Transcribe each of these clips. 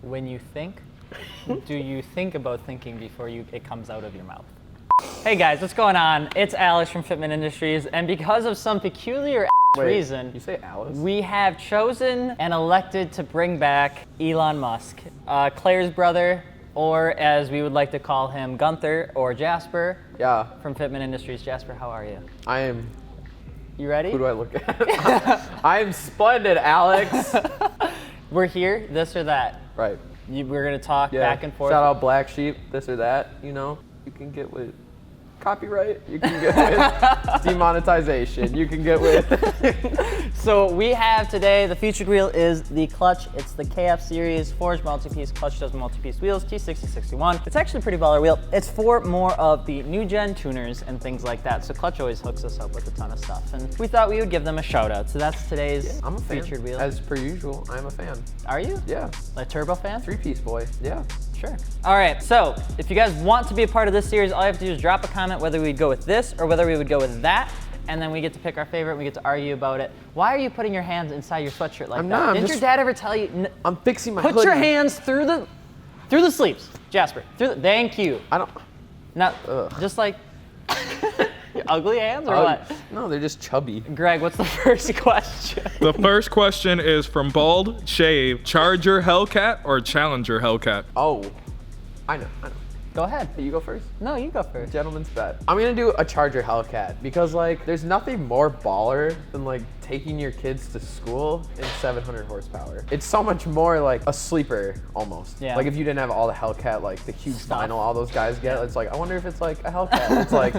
when you think, do you think about thinking before it comes out of your mouth? Hey guys, what's going on? It's Alex from Fitment Industries, and because of some peculiar reason, you say Alice? we have chosen and elected to bring back Elon Musk, Claire's brother, or as we would like to call him, Gunther or Jasper. Yeah. From Fitment Industries. Jasper, how are you? I am. You ready? Who do I look at? I am splendid, Alex. We're here, this or that. Right. We're gonna talk back and forth. Shout out Black Sheep, this or that. You know, you can get with copyright. You can get with demonetization. You can get with. So we have today, the featured wheel is the clutch. It's the KF series, forged multi-piece, clutch does multi-piece wheels, T6061. It's actually a pretty baller wheel. It's for more of the new gen tuners and things like that. So Clutch always hooks us up with a ton of stuff. And we thought we would give them a shout out. So that's today's I'm a fan. featured wheel. As per usual, I'm a fan. Are you? Yeah. A turbo fan? Three-piece boy. Yeah. Sure. All right, so if you guys want to be a part of this series, all you have to do is drop a comment whether we'd go with this or whether we would go with that, and then we get to pick our favorite and we get to argue about it. Why are you putting your hands inside your sweatshirt like that? Didn't your dad ever tell you? I'm fixing my Put hoodie. your hands through the sleeves, Jasper. Thank you. I don't. Not just like your ugly hands or what? No, they're just chubby. Greg, what's the first question? The first question is from Bald Shave. Charger Hellcat or Challenger Hellcat? Oh, I know. Go ahead. Hey, you go first. No, you go first. Gentleman's bet. I'm gonna do a Charger Hellcat because like there's nothing more baller than like taking your kids to school in 700 horsepower. It's so much more like a sleeper almost. Yeah. Like if you didn't have all the Hellcat, like the huge Stuff. vinyl all those guys get, it's like I wonder if it's like a Hellcat. It's like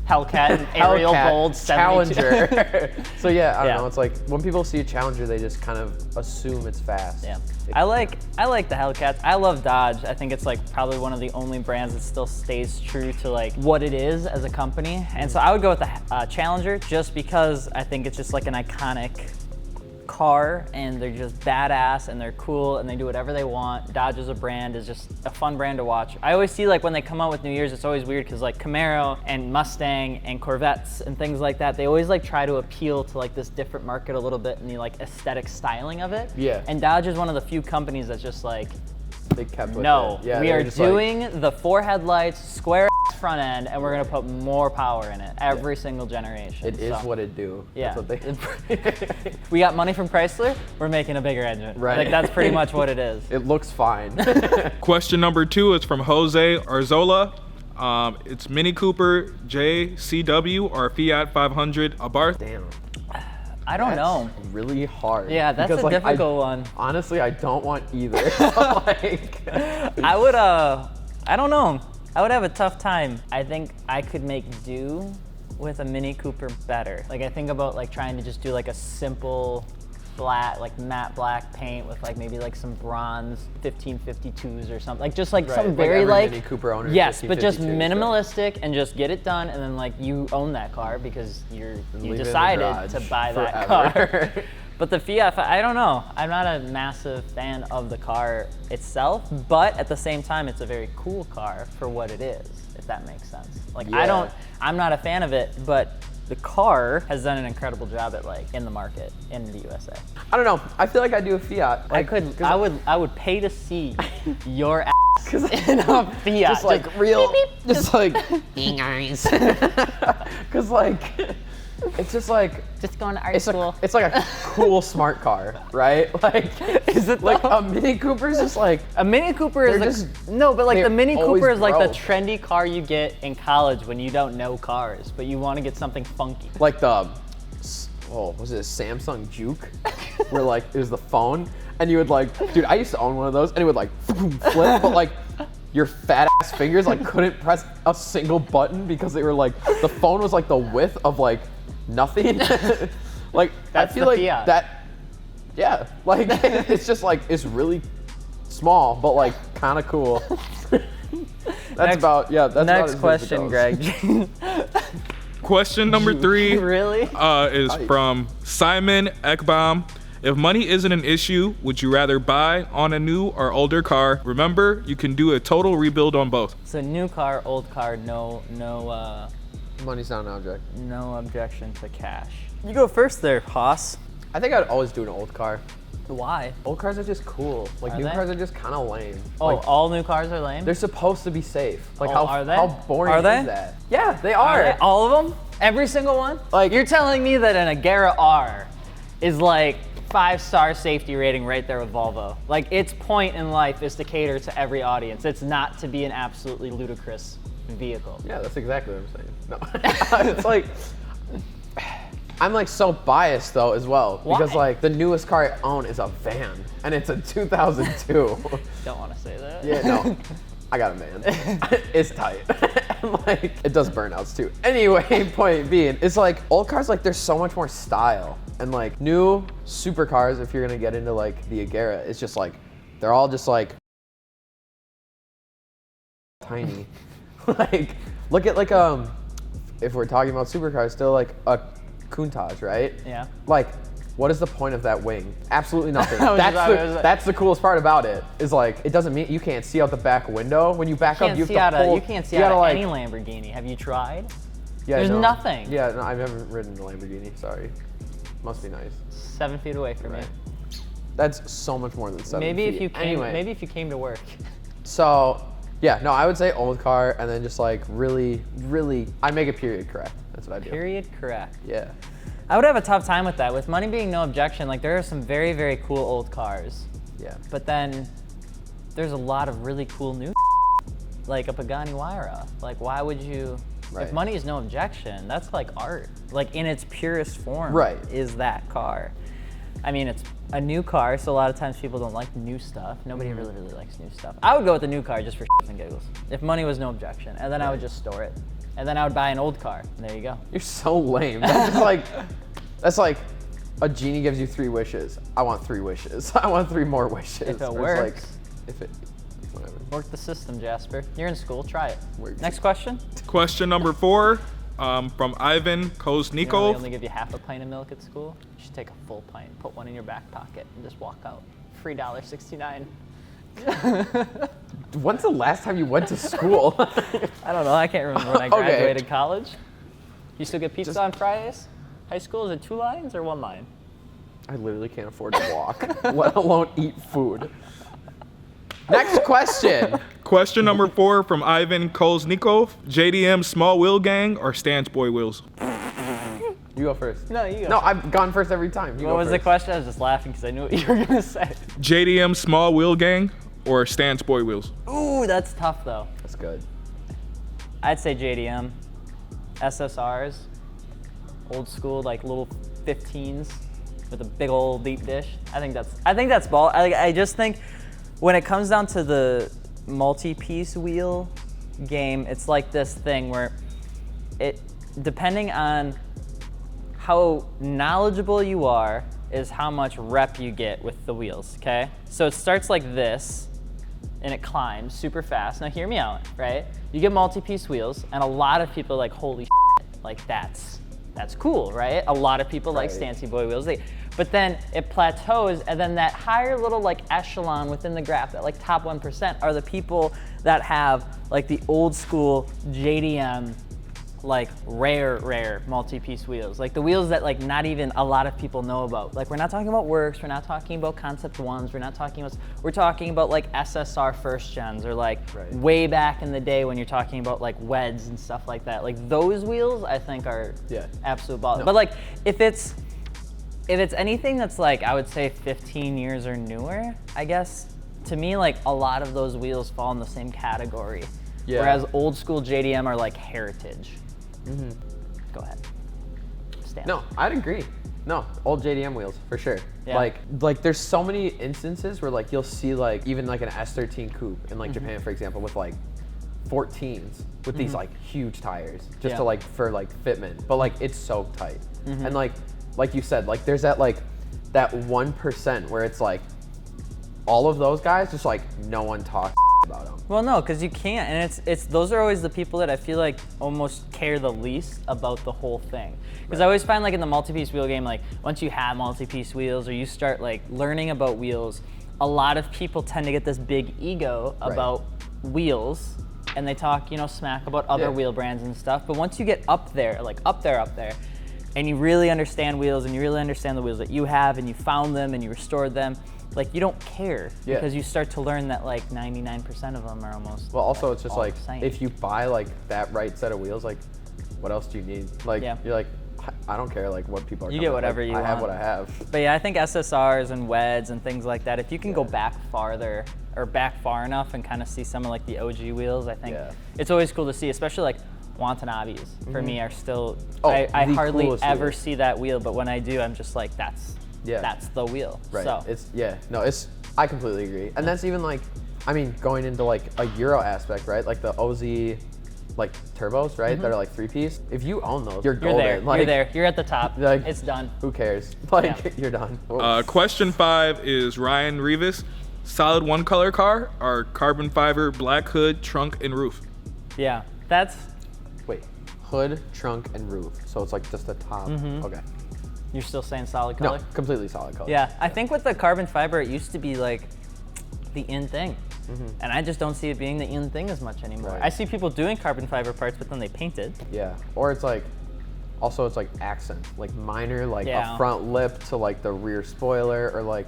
Hellcat and Ariel Hellcat, Bold 72. Challenger. So yeah, I don't Yeah. know. It's like when people see a Challenger, they just kind of assume it's fast. Yeah. I like the Hellcats. I love Dodge. I think it's like probably one of the only brands that still stays true to like what it is as a company. And so I would go with the Challenger just because I think it's just like an iconic car and they're just badass and they're cool and they do whatever they want. Dodge as a brand is just a fun brand to watch. I always see like when they come out with New Year's, it's always weird because like Camaro and Mustang and Corvettes and things like that, they always like try to appeal to like this different market a little bit and the like aesthetic styling of it. Yeah. And Dodge is one of the few companies that's just like, They kept with no, it. Yeah, we they were are just doing the 4 headlights, square front end, and we're gonna put more power in it every single generation. It is what it do. Yeah. That's what they We got money from Chrysler, we're making a bigger engine. Right. Like that's pretty much what it is. It looks fine. Question number 2 is from Jose Arzola. It's Mini Cooper JCW or Fiat 500 Abarth. Damn. I don't know. Really hard. Yeah, that's Because, a like, difficult one. Honestly, I don't want either. Like, I would, I don't know. I would have a tough time. I think I could make do with a Mini Cooper better. Like I think about like trying to just do like a simple flat, like matte black paint with like maybe like some bronze 1552s or something. Like just like Right, something like very every like, Mini Cooper owner yes, but just 1552s, minimalistic and just get it done and then like you own that car because you leave it in the decided garage to buy that forever. car. But the Fiat, I don't know. I'm not a massive fan of the car itself, but at the same time, it's a very cool car for what it is, if that makes sense. Like Yeah. I'm not a fan of it, but the car has done an incredible job at like in the market in the USA. I don't know. I feel like I do a Fiat. I would pay to see your ass in a Fiat. Just like real, just like, Hey guys. cause like, it's just like, just going to art it's school. it's like a cool smart car, right? Like, Is it like though? a Mini Cooper's just like, A Mini Cooper is They're like, just- no, but like they the Mini always Cooper is like the broke. trendy car you get in college when you don't know cars, but you want to get something funky. like the, was it a Samsung Juke? Where like, it was the phone, and you would like, dude, I used to own one of those, and it would like flip, but like, your fat ass fingers like couldn't press a single button because they were like, the phone was like the width of like nothing. Like, That's I feel the like Fiat. that, yeah, like it's just like, it's really small, but like kind of cool. That's about as Next good as it question, goes. Greg. Question number 3 Really? is from Simon Ekbaum. If money isn't an issue, would you rather buy on a new or older car? Remember, you can do a total rebuild on both. So new car, old car, no Money's not an object. objection to cash. You go first there, Haas. I think I'd always do an old car. Why? Old cars are just cool. Like Are new they? cars are just kind of lame. Oh, Like, all new cars are lame? they're supposed to be safe. Like Oh, are they? how boring Are they? is that? Yeah, they are. All of them? Every single one? Like- you're telling me that an Agera R is like 5-star safety rating right there with Volvo. Like its point in life is to cater to every audience. It's not to be an absolutely ludicrous vehicle. Yeah, that's exactly what I'm saying. No, it's like I'm like so biased though as well because Why? like the newest car I own is a van and it's a 2002. Don't want to say that. Yeah, no, I got a van. It's tight. And like it does burnouts too. Anyway, point being, it's like old cars like there's so much more style and like new supercars. If you're gonna get into like the Agera, it's just like they're all just like tiny. Like look at like if we're talking about supercars, still like a Countach, right? Yeah. Like, what is the point of that wing? Absolutely nothing. I was just- That's the coolest part about it. Is like it doesn't mean you can't see out the back window when you back up. You have to pull. You can't see you out gotta, of like, any Lamborghini. Have you tried? Yeah, There's no. nothing. Yeah, no, I've never ridden a Lamborghini. Sorry. Must be nice. 7 feet away from Right. me. That's so much more than 7 Maybe feet. if you came. Anyway, Maybe if you came to work. so yeah, no, I would say old car and then just like really, I make it period correct. That's what I do. Period. Correct. Yeah. I would have a tough time with that. With money being no objection, like there are some very, very cool old cars. Yeah. But then there's a lot of really cool new like a Pagani Huayra. Like why would you, Right. if money is no objection, that's like art. Like in its purest form Right. is that car. I mean, it's a new car, so a lot of times people don't like new stuff. Nobody Mm-hmm. really likes new stuff. I would go with the new car just for shits and giggles. If money was no objection, and then I would just store it. And then I would buy an old car, and there you go. You're so lame. That's just like, that's like a genie gives you 3 wishes. I want 3 wishes. I want 3 more wishes. If it Or it's works. Like, if it, whatever. Work the system, Jasper. You're in school, try it. Works. Next question. Question number 4 from Ivan You know, they Koznikov. only give you half a pint of milk at school. You should take a full pint, put one in your back pocket, and just walk out. Free $1.69. When's the last time you went to school? I don't know. I can't remember when I Okay. graduated college. You still get pizza on Fridays? High school, is it 2 lines or 1 line? I literally can't afford to walk, let alone eat food. Next question. Question number 4 from Ivan Koznikov. JDM small wheel gang or Stance boy wheels? You go first. No, you go. No, I've gone first every time. You What go was the first. question? I was just laughing because I knew what you were going to say. JDM small wheel gang or Stance boy wheels? Ooh, that's tough though. That's good. I'd say JDM. SSRs. Old school, like little 15s with a big old deep dish. I think that's ball. I just think when it comes down to the multi-piece wheel game, it's like this thing where it, depending on how knowledgeable you are, is how much rep you get with the wheels, okay? So it starts like this, and it climbs super fast. Now hear me out, right? You get multi-piece wheels, and a lot of people are like, holy shit, like that's cool, right? A lot of people like Right. Stancy boy wheels. But then it plateaus, and then that higher little like echelon within the graph, that like top 1% are the people that have like the old school JDM, like rare multi-piece wheels. Like the wheels that like not even a lot of people know about. Like we're not talking about Works, we're not talking about Concept 1s, we're talking about like SSR first gens, or like Right. way back in the day when you're talking about like WEDs and stuff like that. Like those wheels I think are Yeah. absolute balls. No. But like if it's anything that's like, I would say 15 years or newer, I guess, to me like a lot of those wheels fall in the same category. Yeah. Whereas old school JDM are like heritage. Go ahead. Stan. No, I'd agree. No, old JDM wheels for sure. Yeah. Like there's so many instances where like you'll see like even like an S13 coupe in like Japan, for example, with like 14s with these like huge tires just Yeah. to like for like fitment, but like it's so tight. And like you said, like there's that 1% where it's like all of those guys just like no one talks about them. Well, no, because you can't, and it's those are always the people that I feel like almost care the least about the whole thing. Because I always find like in the multi-piece wheel game, like once you have multi-piece wheels or you start like learning about wheels, a lot of people tend to get this big ego Right. about wheels, and they talk, smack about other Yeah. wheel brands and stuff. But once you get up there, like up there, and you really understand wheels and you really understand the wheels that you have and you found them and you restored them, like you don't care Yeah. because you start to learn that like 99% of them are almost. Well, also like, it's just all like the same. if you buy like that right set of wheels, like what else do you need? Like Yeah. you're like, I don't care like what people are. You coming get up. whatever Like, you I have want. what I have. But yeah, I think SSRs and WEDs and things like that, if you can go back farther or back far enough and kind of see some of like the OG wheels, I think Yeah. it's always cool to see, especially like Watanabes for me are still, Oh, I the hardly coolest ever wheel. see that wheel, but when I do, I'm just like, that's the wheel. Right. So I completely agree. And that's even like, I mean, going into like a Euro aspect, right? Like the OZ like turbos, right? That are like 3-piece. If you own those, you're you're golden. there, Like, you're there, you're at the top, like, it's done. Who cares? Like Yeah. you're done. Question 5 is Ryan Rivas. Solid one color car or carbon fiber, black hood, trunk, and roof? Yeah, that's, Wait, hood, trunk, and roof. So it's like just the top. Okay. you're still saying solid color? No, completely solid color. Yeah, I think with the carbon fiber, it used to be like the in thing. And I just don't see it being the in thing as much anymore. Right. I see people doing carbon fiber parts, but then they paint it. Yeah. Or it's like, also it's like accent, like minor, like Yeah. a front lip to like the rear spoiler, or like,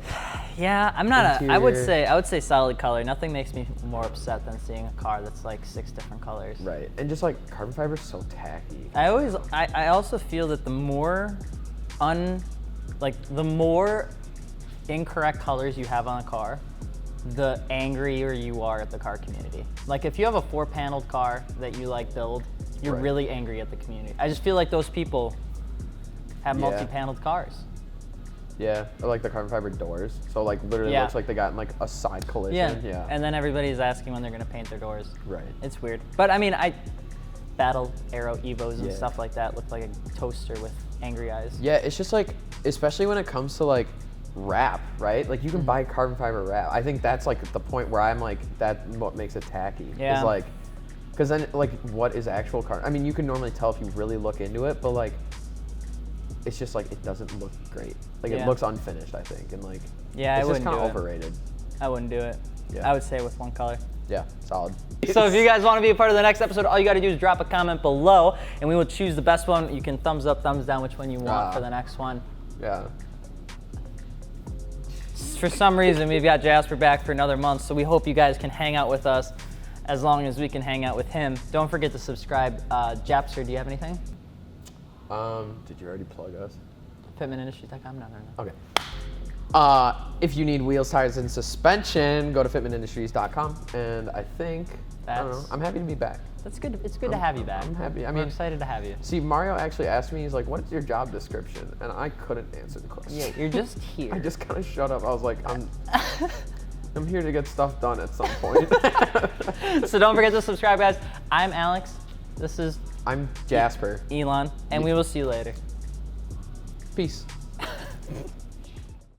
Yeah, I'm not I would Interior. say solid color. Nothing makes me more upset than seeing a car that's like 6 different colors. right. And just like carbon fiber's so tacky. I also feel that the more the more incorrect colors you have on a car, the angrier you are at the car community. Like if you have a 4-paneled car that you like build, you're Right. really angry at the community. I just feel like those people have Yeah. multi-paneled cars. Yeah. Or like the carbon fiber doors. So like literally Yeah. looks like they got in like a side collision. Yeah. And then everybody's asking when they're gonna paint their doors. Right. It's weird. But I mean, Battle Aero Evos and Yeah. stuff like that look like a toaster with angry eyes. Yeah, it's just like, especially when it comes to like wrap, right? Like you can buy carbon fiber wrap. I think that's like the point where I'm like, that's what makes it tacky. Yeah. Is like, because then like, what is actual carbon? I mean, you can normally tell if you really look into it, but like, it's just like, it doesn't look great. Like Yeah. it looks unfinished, I think. And like, Yeah, I it's just wouldn't kind do of it. overrated. I wouldn't do it. Yeah. I would say with one color. Yeah, solid. So if you guys want to be a part of the next episode, all you got to do is drop a comment below, and we will choose the best one. You can thumbs up, thumbs down, which one you want for the next one. Yeah. For some reason, we've got Jasper back for another month, so we hope you guys can hang out with us as long as we can hang out with him. Don't forget to subscribe. Japster, do you have anything? Did you already plug us? FitmentIndustries.com? No. Okay. If you need wheels, tires, and suspension, go to fitmentindustries.com. And I think, I don't know, That's- I'm happy to be back. That's good. It's good to have you back. I'm happy. I We're mean, excited to have you. see, Mario actually asked me, he's like, what is your job description? And I couldn't answer the question. Yeah, you're just here. I just kind of shut up. I was like, I'm here to get stuff done at some point. So don't forget to subscribe, guys. I'm Alex. This is I'm Jasper. Elon, and we will see you later. Peace.